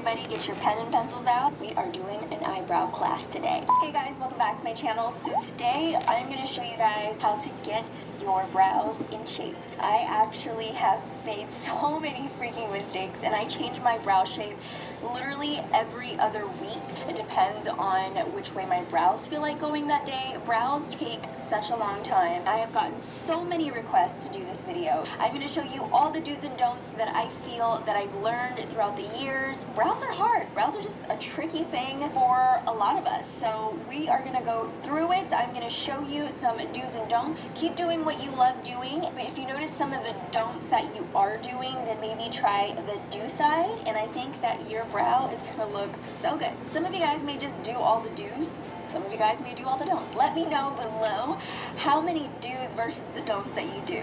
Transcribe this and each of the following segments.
everybody get your pen and pencils out. We are doing an eyebrow class today. Hey guys, welcome back to my channel. So today I'm going to show you guys how to get your brows in shape. I actually have made so many freaking mistakes, and I change my brow shape literally every other week. It depends on which way my brows feel like going that day. Brows take such a long time. I have gotten so many requests to do this video. I'm going to show you all the do's and don'ts that I feel that I've learned throughout the years. Brows are hard. Brows are just a tricky thing for a lot of us. So we are going to go through it. I'm going to show you some do's and don'ts. Keep doing what you love doing. But if you notice some of the don'ts that you are doing, then maybe try the do side. And I think that your brow is going to look so good. Some of you guys may just do all the do's. Some of you guys may do all the don'ts. Let me know below how many do's versus the don'ts that you do,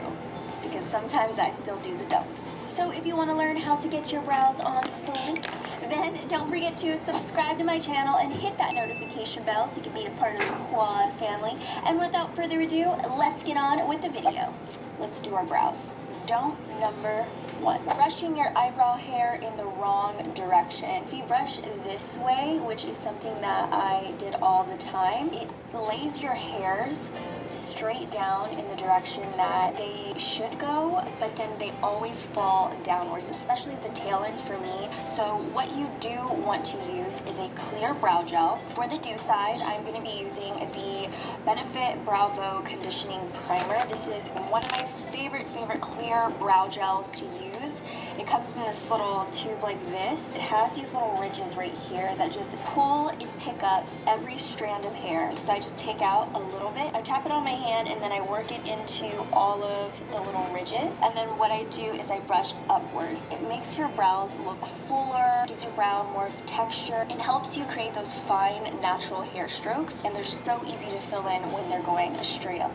because sometimes I still do the don'ts. So if you want to learn how to get your brows on fleek, then don't forget to subscribe to my channel and hit that notification bell so you can be a part of the quad family. And without further ado, let's get on with the video. Let's do our brows. Don't number 1. Brushing your eyebrow hair in the wrong direction. If you brush this way, which is something that I did all the time, it lays your hairs straight down in the direction that they should go, but then they always fall downwards, especially the tail end for me. So what you do want to use is a clear brow gel. For the do side, I'm going to be using the Benefit Bravo Conditioning Primer. This is one of my favorite clear brow gels to use. It comes in this little tube like this. It has these little ridges right here that just pull and pick up every strand of hair. So I just take out a little bit, I tap it on my hand, and then I work it into all of the little ridges. And then what I do is I brush upward. It makes your brows look fuller, gives your brow more texture, and helps you create those fine natural hair strokes. And they're so easy to fill in when they're going straight up.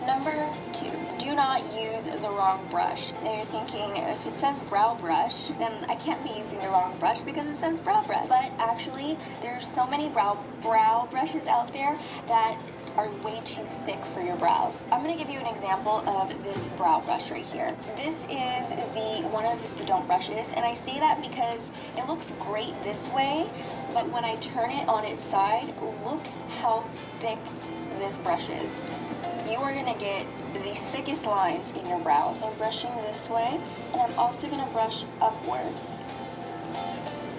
Number 2, do not use the wrong brush. Now you're thinking, if it says brow brush, then I can't be using the wrong brush because it says brow brush. But actually, there's so many brow brushes out there that are way too thick for your brows. I'm going to give you an example of this brow brush right here. This is one of the don't brushes, and I say that because it looks great this way, but when I turn it on its side, look how thick this brush is. You are going to get the thickest lines in your brows. I'm brushing this way, and I'm also going to brush upwards.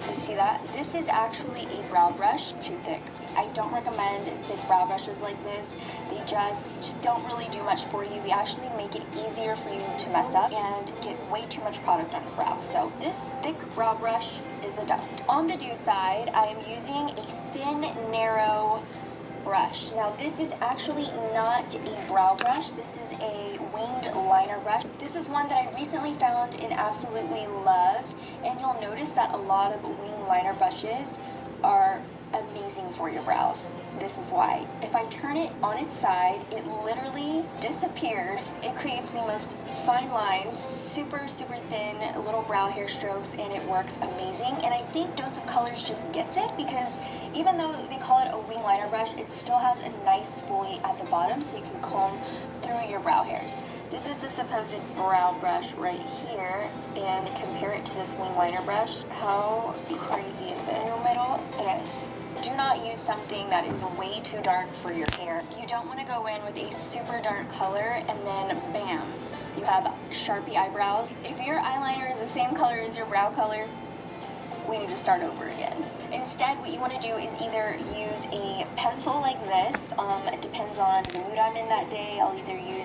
You see that? This is actually a brow brush, too thick. I don't recommend thick brow brushes like this. They just don't really do much for you. They actually make it easier for you to mess up and get way too much product on your brow. So this thick brow brush is a don't. On the do side, I am using a thin, narrow brush. Now this is actually not a brow brush. This is a winged liner brush. This is one that I recently found and absolutely love, and you'll notice that a lot of wing liner brushes are amazing for your brows. This is why. If I turn it on its side, it literally disappears. It creates the most fine lines, super thin little brow hair strokes, and it works amazing. And I think Dose of Colors just gets it, because even though they call it a wing liner brush, it still has a nice spoolie at the bottom so you can comb through your brow hairs. This is the supposed brow brush right here, and compare it to this wing liner brush. How crazy is it? Número 3. Do not use something that is way too dark for your hair. You don't want to go in with a super dark color and then bam, you have Sharpie eyebrows. If your eyeliner is the same color as your brow color, we need to start over again. Instead, what you want to do is either use a pencil like this. It depends on the mood I'm in that day. I'll either use